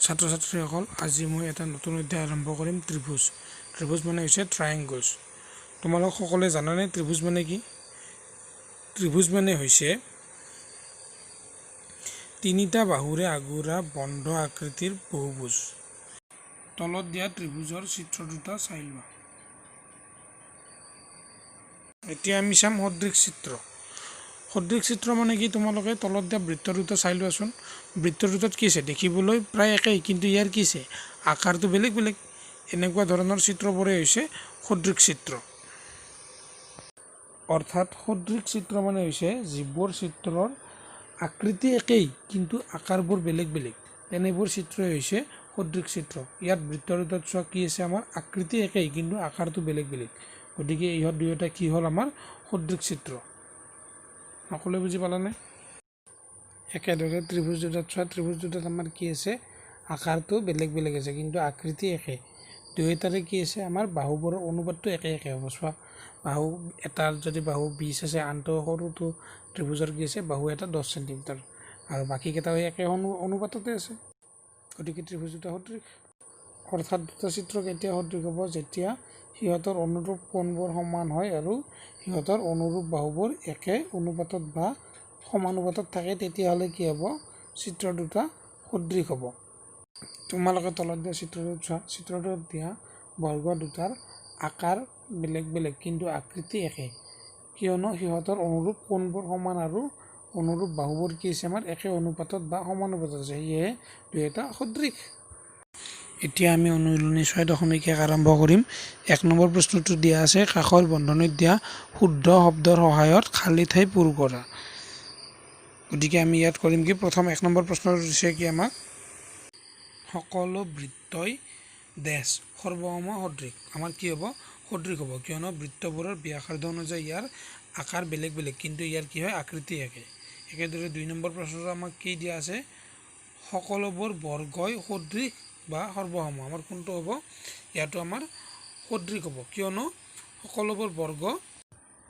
ছাত্ৰ ছাত্ৰীসকল আজি মই এটা নতুন অধ্যায় আৰম্ভ কৰিম ত্ৰিভুজ। ত্ৰিভুজ মানে হৈছে ট্ৰায়েংগলছ। তোমালোক সকলোৱে জানানে ত্ৰিভুজ মানে কি? ত্ৰিভুজ মানে হৈছে তিনিটা বাহুৰে আগুৰা বন্ধ আকৃতিৰ বহুভুজ। তলত দিয়া ত্ৰিভুজৰ চিত্ৰ দুটা চাই লোৱা। এতিয়া আমি চাম সদৃশ চিত্ৰ। সদৃশ চিত্ৰ মানে কি? তোমালোকে তলত দিয়া বৃত্ত দুটা চাই লোৱাচোন। বৃত্ত দুটাত কি আছে? দেখিবলৈ প্ৰায় একেই, কিন্তু ইয়াৰ কি আছে? আকাৰটো বেলেগ বেলেগ। এনেকুৱা ধৰণৰ চিত্ৰবোৰে হৈছে সদৃশ চিত্ৰ। অৰ্থাৎ সদৃশ চিত্ৰ মানে হৈছে যিবোৰ চিত্ৰৰ আকৃতি একেই কিন্তু আকাৰবোৰ বেলেগ বেলেগ, তেনেবোৰ চিত্ৰই হৈছে সদৃশ চিত্ৰ। ইয়াত বৃত্ত দুটাত চোৱা কি আছে? আমাৰ আকৃতি একেই কিন্তু আকাৰটো বেলেগ বেলেগ, গতিকে ইহঁত দুয়োটা কি হ'ল? আমাৰ সদৃশ চিত্ৰ। সকলোৱে বুজি পালানে? একেদৰে ত্ৰিভুজ দুটাত চোৱা, ত্ৰিভুজ দুটাত আমাৰ কি আছে? আকাৰটো বেলেগ বেলেগ আছে কিন্তু আকৃতি একে। দুয়োটাৰে কি আছে? আমাৰ বাহুবোৰৰ অনুপাতটো একে একে হ'ব। চোৱা, বাহু এটাৰ যদি বাহু 20 আছে, আনটো সৰুটো ত্ৰিভুজৰ কি আছে? বাহু এটা 10 চেণ্টিমিটাৰ, আৰু বাকীকেইটাও একে অনুপাততে আছে, গতিকে ত্ৰিভুজ দুটা সদৃশ। অৰ্থাৎ দুটা চিত্ৰ কেতিয়া সদৃশ হ'ব? যেতিয়া সিহঁতৰ অনুৰূপ কোণবোৰ সমান হয় আৰু সিহঁতৰ অনুৰূপ বাহুবোৰ একে অনুপাতত বা সমানুপাতত থাকে, তেতিয়াহ'লে কি হ'ব? চিত্ৰ দুটা সদৃশ হ'ব। তোমালোকে তলত দিয়া চিত্ৰটোত চোৱা, চিত্ৰটোত দিয়া বৰ্গ দুটাৰ আকাৰ বেলেগ বেলেগ কিন্তু আকৃতি একে, কিয়নো সিহঁতৰ অনুৰূপ কোণবোৰ সমান আৰু অনুৰূপ বাহুবোৰ কি আছে? আমাৰ একে অনুপাতত বা সমানুপাতত আছে, সেয়েহে দুয়োটা সদৃশ। এতিয়া আমি অনুশীলনী 6.1 আৰম্ভ কৰিম। 1 নম্বৰ প্ৰশ্নটো দিয়া আছে, কাষৰ বন্ধনীত দিয়া শুদ্ধ শব্দৰ সহায়ত খালী ঠাই পূৰ কৰা। গতিকে আমি ইয়াত কৰিম কি? প্ৰথম 1 নম্বৰ প্ৰশ্নটো দিছে কি আমাক? সকলো বৃত্তই ডেছ সৰ্বসম সদৃশ। আমাৰ কি হ'ব? সদৃশ হ'ব, কিয়নো বৃত্তবোৰৰ ব্যাসাৰ্ধ অনুযায়ী ইয়াৰ আকাৰ বেলেগ বেলেগ কিন্তু ইয়াৰ কি হয়? আকৃতি একে। একেদৰে 2 নম্বৰ প্ৰশ্নটো আমাক কি দিয়া আছে? সকলোবোৰ বৰ্গই সদৃশ বা সৰ্বসম। আমাৰ কোনটো হ'ব? ইয়াতো আমাৰ সদৃশ হ'ব, কিয়নো সকলোবোৰ বৰ্গ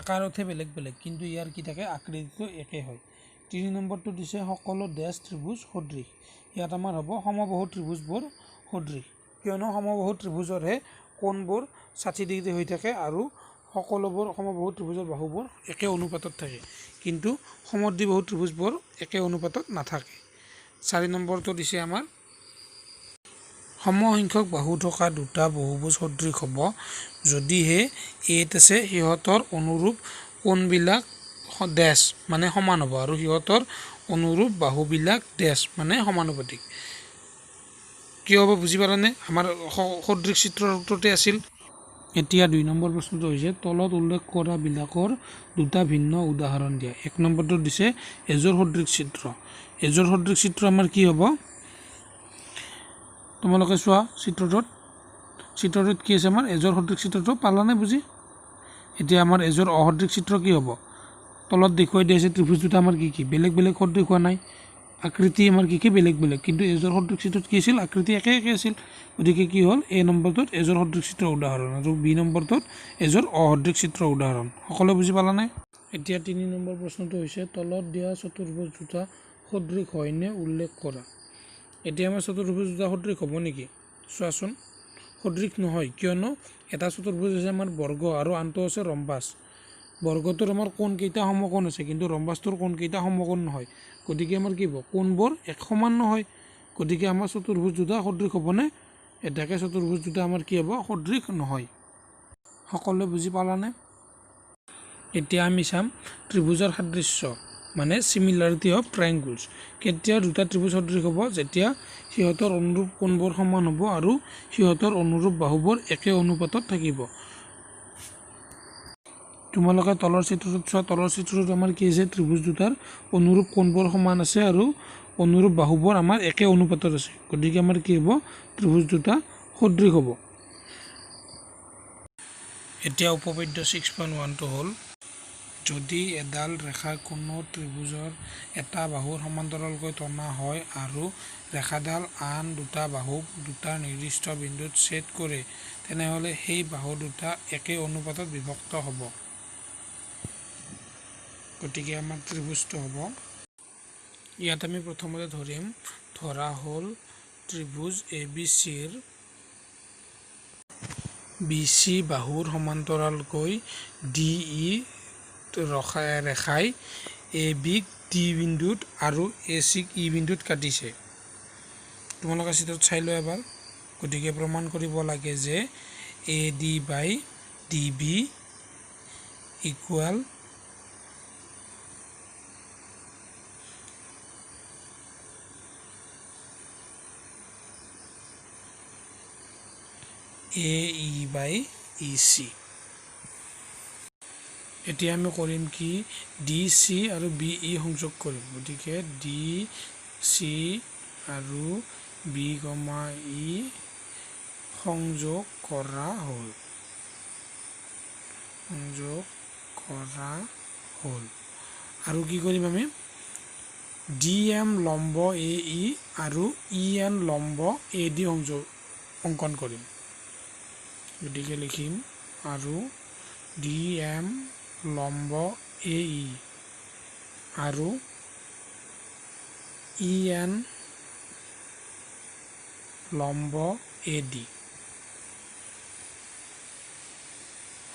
আকাৰতহে বেলেগ বেলেগ কিন্তু ইয়াৰ কি থাকে? আকৃতিটো একে হয়। 3 নম্বৰটো দিছে সকলো ডেছ ত্ৰিভুজ সদৃশ। ইয়াত আমাৰ হ'ব সমবাহু ত্ৰিভুজবোৰ সদৃশ, কিয়নো সমবাহু ত্ৰিভুজৰহে কোণবোৰ 60 ডিগ্ৰী হৈ থাকে আৰু সকলোবোৰ সমবাহু ত্ৰিভুজৰ বাহুবোৰ একে অনুপাতত থাকে, কিন্তু সমদ্বিবাহু ত্ৰিভুজবোৰ একে অনুপাতত নাথাকে। 4 নম্বৰটো দিছে আমাৰ সমসংখ্যক বাহু থকা দুটা বহুভুজ সদৃশ হ'ব যদিহে এত আছে সিহঁতৰ অনুৰূপ কোণবিলাক ডেছ মানে সমান হ'ব আৰু সিহঁতৰ অনুৰূপ বাহুবিলাক ডেছ মানে সমানুপাতিক। কিয় হ'ব বুজি পালানে? আমাৰ সদৃশ চিত্ৰৰ উত্তৰতে আছিল। এতিয়া 2 নম্বৰ প্ৰশ্নটো হৈছে তলত উল্লেখ কৰা বিলাকৰ দুটা ভিন্ন উদাহৰণ দিয়া। 1 নম্বৰটো দিছে এজোৰ সদৃশ চিত্ৰ। এজোৰ সদৃশ চিত্ৰ আমাৰ কি হ'ব? তোমালোকে চোৱা চিত্ৰটোত কি আছে? আমাৰ এজোৰ সদৃশ চিত্ৰটো পালানে বুজি? এতিয়া আমাৰ এজোৰ অসদৃশ চিত্ৰ কি হ'ব? তলত দেখুৱাই দিয়া আছে ত্ৰিভুজ দুটা আমাৰ কি কি বেলেগ বেলেগ সদৃশ হোৱা নাই, আকৃতি আমাৰ কি কি বেলেগ বেলেগ, কিন্তু এজোৰ সদৃশ চিত্ৰত কি আছিল? আকৃতি একে একে আছিল, গতিকে কি হ'ল? A নম্বৰটোত এজোৰ সদৃশ চিত্ৰৰ উদাহৰণ আৰু B নম্বৰটোত এজোৰ অসদৃশ চিত্ৰৰ উদাহৰণ। সকলোৱে বুজি পালানে? এতিয়া 3 নম্বৰ প্ৰশ্নটো হৈছে তলত দিয়া চতুৰ্ভুজ দুটা সদৃশ হয়নে উল্লেখ কৰা। এতিয়া আমাৰ চতুৰ্ভুজ দুটা সদৃশ হ'ব নেকি? চোৱাচোন, সদৃশ নহয়, কিয়নো এটা চতুৰ্ভুজ হৈছে আমাৰ বৰ্গ আৰু আনটো আছে ৰম্বাস। বৰ্গটোৰ আমাৰ কোণকেইটা সমকোণ আছে কিন্তু ৰম্বাসটোৰ কোণকেইটা সমকোণ নহয়, গতিকে আমাৰ কি হ'ব? কোণবোৰ এক সমান নহয়, গতিকে আমাৰ চতুৰ্ভুজ দুটা সদৃশ হ'বনে? এটাকে চতুৰ্ভুজ দুটা আমাৰ কি হ'ব? সদৃশ নহয়। সকলোৱে বুজি পালানে? এতিয়া আমি চাম ত্ৰিভুজৰ সাদৃশ্য মানে চিমিলাৰিটি অফ ট্ৰায়েংগলছ। কেতিয়া দুটা ত্ৰিভুজ সদৃশ হ'ব? যেতিয়া সিহঁতৰ অনুৰূপ কোণবোৰ সমান হ'ব আৰু সিহঁতৰ অনুৰূপ বাহুবোৰ একে অনুপাতত থাকিব। তোমালোকে তলৰ চিত্ৰটোত চোৱা, তলৰ চিত্ৰটোত আমাৰ কি আছে? ত্ৰিভুজ দুটাৰ অনুৰূপ কোণবোৰ সমান আছে আৰু অনুৰূপ বাহুবোৰ আমাৰ একে অনুপাতত আছে, গতিকে আমাৰ কি হ'ব? ত্ৰিভুজ দুটা সদৃশ হ'ব। এতিয়া উপপাদ্য 6.1টো হ'ল যদি এডাল ৰেখা কোনো ত্ৰিভুজৰ এটা বাহুৰ সমান্তৰালকৈ টনা হয় আৰু ৰেখাডাল আন দুটা বাহুক দুটা নিৰ্দিষ্ট বিন্দুত ছেদ কৰে, তেনেহ'লে সেই বাহু দুটা একে অনুপাতত বিভক্ত হ'ব। গতিকে আমাৰ ত্ৰিভুজটো হ'ব, ইয়াত আমি প্ৰথমতে ধৰা হ'ল ত্ৰিভুজ ABCৰ BC বাহুৰ সমান্তৰালকৈ DE ৰেখাই ABক D বিন্দুত আৰু ACক E বিন্দুত কাটিছে। তোমালোকে চিত্ৰত চাই লোৱা এবাৰ। গতিকে প্ৰমাণ কৰিব লাগে যে AD বাই DB ইকুৱেল AE বাই EC। এতিয়া আমি কৰিম কি DC আৰু BE সংযোগ কৰিম। গতিকে DC আৰু B, E সংযোগ কৰা হ'ল। আৰু কি কৰিম আমি DM লম্ব AE আৰু EN লম্ব AD সংযোগ অংকন কৰিম। গতিকে লিখিম আৰু DM লম্ব AE আৰু EN লম্ব AD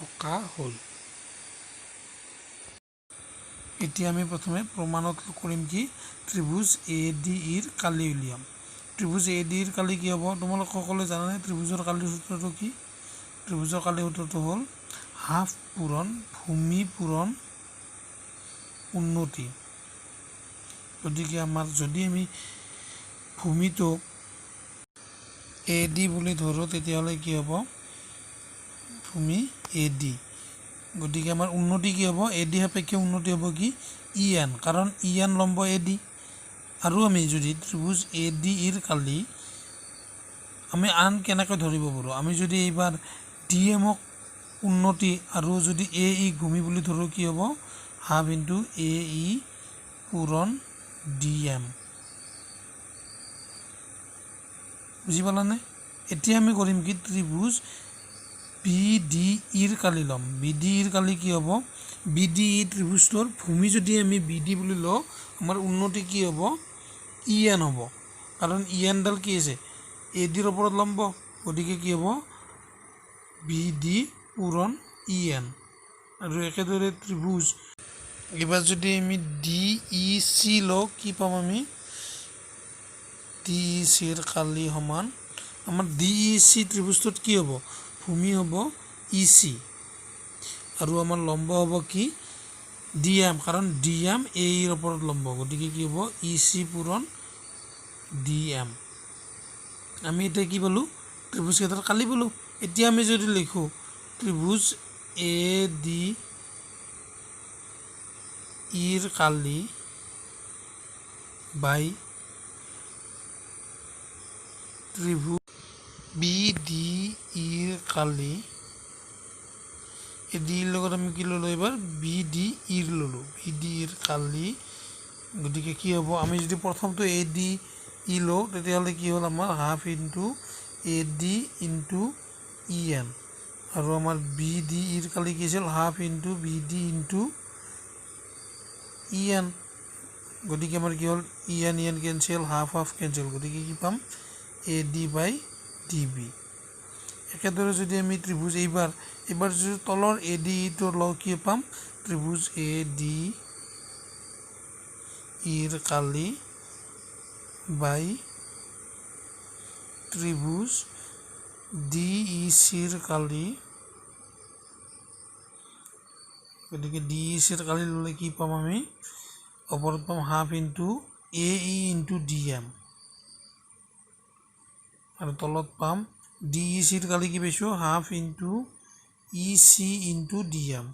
অঁকা হ'ল। এতিয়া আমি প্ৰথমে প্ৰমাণত কৰিম কি ত্ৰিভুজ ADEৰ কালি উলিয়াম। ত্ৰিভুজ ADEৰ কালি কি হ'ব? তোমালোক সকলোৱে জানানে ত্ৰিভুজৰ কালিৰ সূত্ৰটো কি? ত্ৰিভুজৰ কালিৰ সূত্ৰটো হ'ল হাফ পূৰণ ভূমি পূৰণ উন্নতি। গতিকে আমাৰ যদি আমি ভূমিটো AD বুলি ধৰোঁ তেতিয়াহ'লে কি হ'ব? ভূমি AD। গতিকে আমাৰ উন্নতি কি হ'ব? AD সাপেক্ষে উন্নতি হ'ব কি EN, কাৰণ EN লম্ব AD। আৰু আমি যদি ত্ৰিভুজ ADEৰ কালি আমি আন কেনেকৈ ধৰিব পাৰোঁ? আমি যদি এইবাৰ DMক উন্নতি আৰু যদি AE ভূমি বুলি ধৰোঁ কি হ'ব? হাফ ইনটু AE পূৰণ DM। বুজি পালানে? এতিয়া আমি কৰিম কি ত্ৰিভুজ BDEৰ কালি ল'ম। BDEৰ কালি কি হ'ব? BDE ত্ৰিভুজটোৰ ভূমি যদি আমি BD বুলি লওঁ আমাৰ উন্নতি কি হ'ব? EN হ'ব, কাৰণ ENডাল কি আছে? ADৰ ওপৰত লম্ব। গতিকে কি হ'ব? BD পূৰণ EN। আৰু একেদৰে ত্ৰিভুজ এইবাৰ যদি আমি DEC লওঁ কি পাম আমি? DECৰ কালি সমান আমাৰ DEC ত্ৰিভুজটোত কি হ'ব? ভূমি হ'ব EC আৰু আমাৰ লম্ব হ'ব কি DM, কাৰণ DM AEৰ ওপৰত লম্ব। গতিকে কি হ'ব? EC পূৰণ DM। আমি এতিয়া কি পালোঁ? ত্ৰিভুজকেইটাৰ কালি পালোঁ। এতিয়া আমি যদি লিখোঁ ত্ৰিভুজ ADEৰ কালি বাই ত্ৰিভুজ BDEৰ কালি। ADEৰ লগত আমি কি ল'লোঁ এইবাৰ? BDEৰ ল'লোঁ। BDEৰ কালি। গতিকে কি হ'ব? আমি যদি প্ৰথমটো ADE লওঁ তেতিয়াহ'লে কি হ'ল আমাৰ half into AD into EN। আৰু আমাৰ BDEৰ কালি কি আছিল? Half into BD into EN। গতিকে আমাৰ কি হ'ল? EN cancel, half half cancel. গতিকে কি পাম? AD বাই DB। একেদৰে যদি আমি ত্ৰিভুজ এইবাৰ যদি তলৰ ADEটো লওঁ কি পাম? ত্ৰিভুজ ADEৰ কালি বাই ত্ৰিভুজ DECৰ কালি। গতিকে DECৰ কালি ল'লে কি পাম আমি? ওপৰত পাম half into AE into DM আৰু তলত পাম DECৰ কালি কি পাইছোঁ? Half into EC into DM।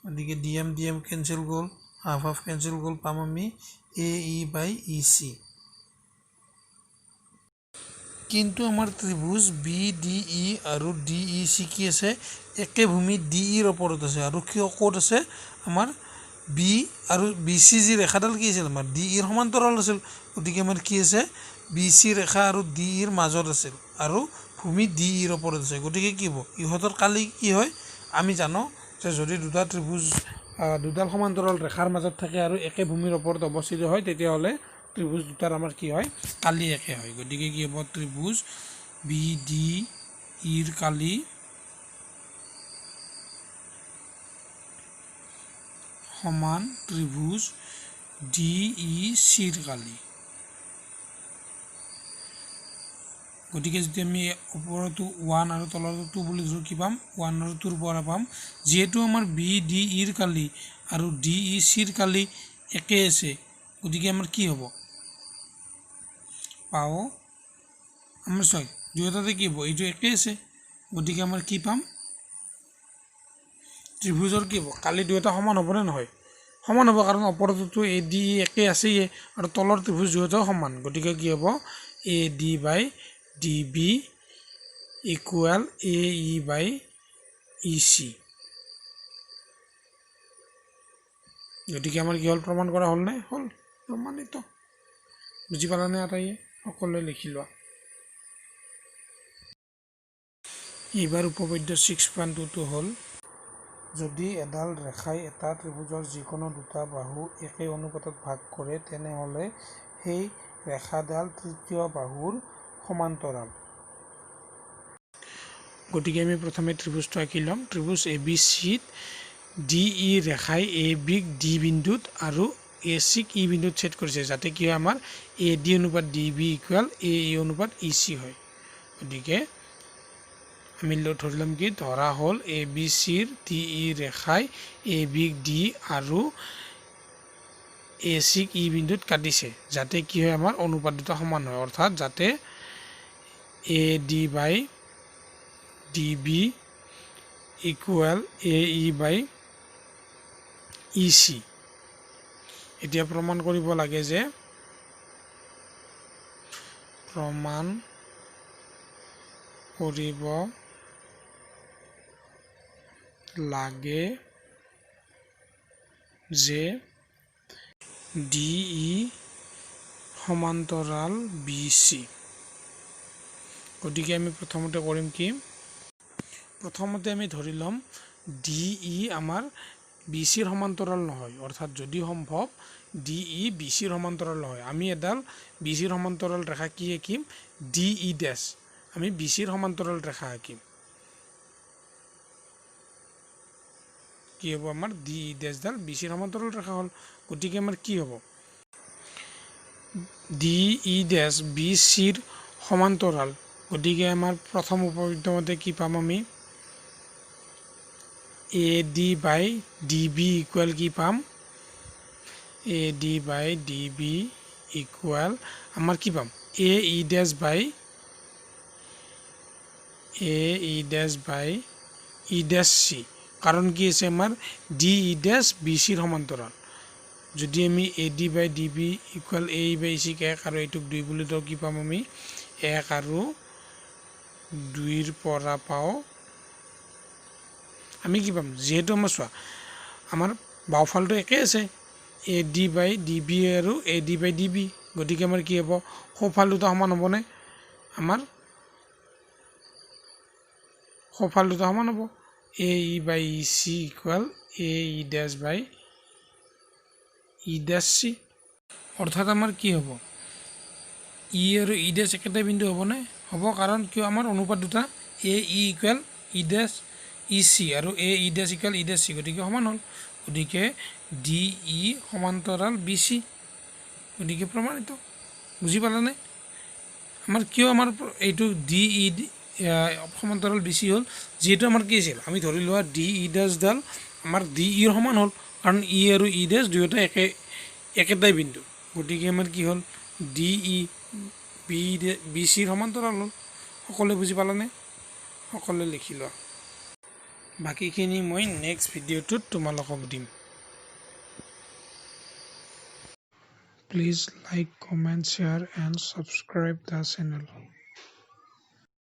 গতিকে DM কেঞ্চেল গ'ল, হাফ হাফ কেঞ্চেল গ'ল, পাম আমি AE বাই EC। কিন্তু আমাৰ ত্ৰিভুজ BDE আৰু DEC কি আছে? একে ভূমি DEৰ ওপৰত আছে। আৰু কিয় ক'ত আছে? আমাৰ B আৰু BC যি ৰেখাডাল কি আছিল? আমাৰ DEৰ সমান্তৰাল আছিল। গতিকে আমাৰ কি আছে? BC ৰেখা আৰু DEৰ মাজত আছিল আৰু ভূমি DEৰ ওপৰত আছে। গতিকে কি হ'ব? ইহঁতৰ কালি কি হয়? আমি জানো যে যদি দুটা ত্ৰিভুজ দুডাল সমান্তৰাল ৰেখাৰ মাজত থাকে আৰু একে ভূমিৰ ওপৰত অৱস্থিত হয় তেতিয়াহ'লে ত্ৰিভুজ দুটাৰ আমাৰ কি হয় কালি একে হয় গতিকে কি হ'ব ত্ৰিভুজ বি ডি ইৰ কালি সমান ত্ৰিভুজ ডি ই চিৰ কালি গতিকে যদি আমি ওপৰতো 1 আৰু তলতো 2 বুলি ধৰো কি পাম 1 আৰু 2 ৰ পৰা পাম যেহেতু আমাৰ বি ডি ইৰ কালি আৰু ডি ই চিৰ কালি একে আছে গতিকে আমাৰ কি হ'ব পাও আমাৰ চাই দুয়োটাতে কি হ'ব এইটো একে আছে গতিকে আমাৰ কি পাম ত্ৰিভুজৰ কি হ'ব কালি দুয়োটা সমান হ'বনে নহয় সমান হ'ব কাৰণ ওপৰতো এ ডি একে আছেই আৰু তলৰ ত্ৰিভুজ দুয়োটাও সমান গতিকে কি হ'ব A D by D B equal A E by E C গতিকে আমাৰ কি হ'ল প্ৰমাণ কৰা হ'ল নে হ'ল প্ৰমাণিত বুজি পালানে আটাইয়ে সকলোৱে লিখি লোৱা এইবাৰ উপপাদ্য 6.2 হ'ল যদি এডাল ৰেখাই এটা ত্ৰিভুজৰ যিকোনো দুটা বাহু একে অনুপাতত ভাগ কৰে তেনেহ'লে সেই ৰেখাডাল তৃতীয় বাহুৰ সমান্তৰাল গতিকে আমি প্ৰথমে ত্ৰিভুজটো আঁকি ল'ম ত্ৰিভুজ এ বি চিত ডি ই ৰেখাই এ বিক ডি বিন্দুত আৰু এ চিক ই বিন্দুত ছেদ কৰিছে যাতে কি হয় আমাৰ এ ডি অনুপাত ডি বি ইকুৱেল এ ই অনুপাত ই চি হয় গতিকে আমি ধৰিলাম কি ধৰা হ'ল এ বি চিৰ ডি ই ৰেখাই এ বিক ডি আৰু এ চিক ই বিন্দুত কাটিছে যাতে কি হয় আমাৰ অনুপাত দুটা সমান হয় অৰ্থাৎ যাতে A D by D B equal A E by E C এতিয়া প্ৰমাণ কৰিব লাগে যে প্ৰমাণ কৰিব লাগে যে ডি ই সমান্তৰাল বি চি গতিকে আমি প্ৰথমতে কৰিম কি প্ৰথমতে আমি ধৰি ল'ম ডি ই আমাৰ বি চিৰ সমান্তৰাল নহয় অৰ্থাৎ যদি সম্ভৱ ডি ই বি চিৰ সমান্তৰাল নহয় আমি এডাল বি চিৰ সমান্তৰাল ৰেখা কি আঁকিম ডি ই ডেছ আমি বি চিৰ সমান্তৰাল ৰেখা আঁকিম কি হ'ব আমাৰ ডি ই ডেছডাল বি চিৰ সমান্তৰাল ৰেখা হ'ল গতিকে আমাৰ কি হ'ব ডি ই ডেছ বি চিৰ সমান্তৰাল গতিকে আমাৰ প্ৰথম উপপাদ্য মতে কি পাম আমি A D by D B equal কি পাম A D by D B equal আমাৰ কি পাম এ ই ডেছ বাই ই ডেছ চি কাৰণ কি আছে আমাৰ ডি ই ডেছ বি চিৰ সমান্তৰাল যদি আমি A D by D B equal A E by চিক 1 আৰু এইটোক 2 বুলি ধৰো কি পাম আমি 1 আৰু 2ৰ পৰা পাওঁ আমি কি পাম যেহেতু আমাৰ চোৱা আমাৰ বাওঁফালটো একে আছে A D by D B আৰু A D by D B গতিকে আমাৰ কি হ'ব সোঁফাল দুটা সমান হ'বনে আমাৰ সোঁফাল দুটা সমান হ'ব এ E by E C equal A E dash by E dash C অৰ্থাৎ আমাৰ কি হ'ব ই আৰু ই ডেছ একেটা বিন্দু হ'বনে হ'ব কাৰণ কিয় আমাৰ অনুপাত দুটা এ ই ইকুৱেল ই ডেছ ই চি আৰু এ ই ডেছ ইকুৱেল ই ডেছ চি গতিকে সমান হ'ল গতিকে ডি ই সমান্তৰাল বি চি গতিকে প্ৰমাণিত বুজি পালানে আমাৰ কিয় আমাৰ এইটো ডি ই সমান্তৰাল বি চি হ'ল যিহেতু আমাৰ কি আছিল আমি ধৰি লোৱা ডি ই ডেছডাল আমাৰ ডি ইৰ সমান হ'ল কাৰণ ই আৰু ই ডেছ দুয়োটা একেটাই বিন্দু গতিকে আমাৰ কি হ'ল ডি ই বি চিৰ সমান্তৰাল হ'ল সকলোৱে বুজি পালানে সকলোৱে লিখি লোৱা বাকীখিনি মই নেক্সট ভিডিঅ'টোত তোমালোকক দিম please like comment share and subscribe the channel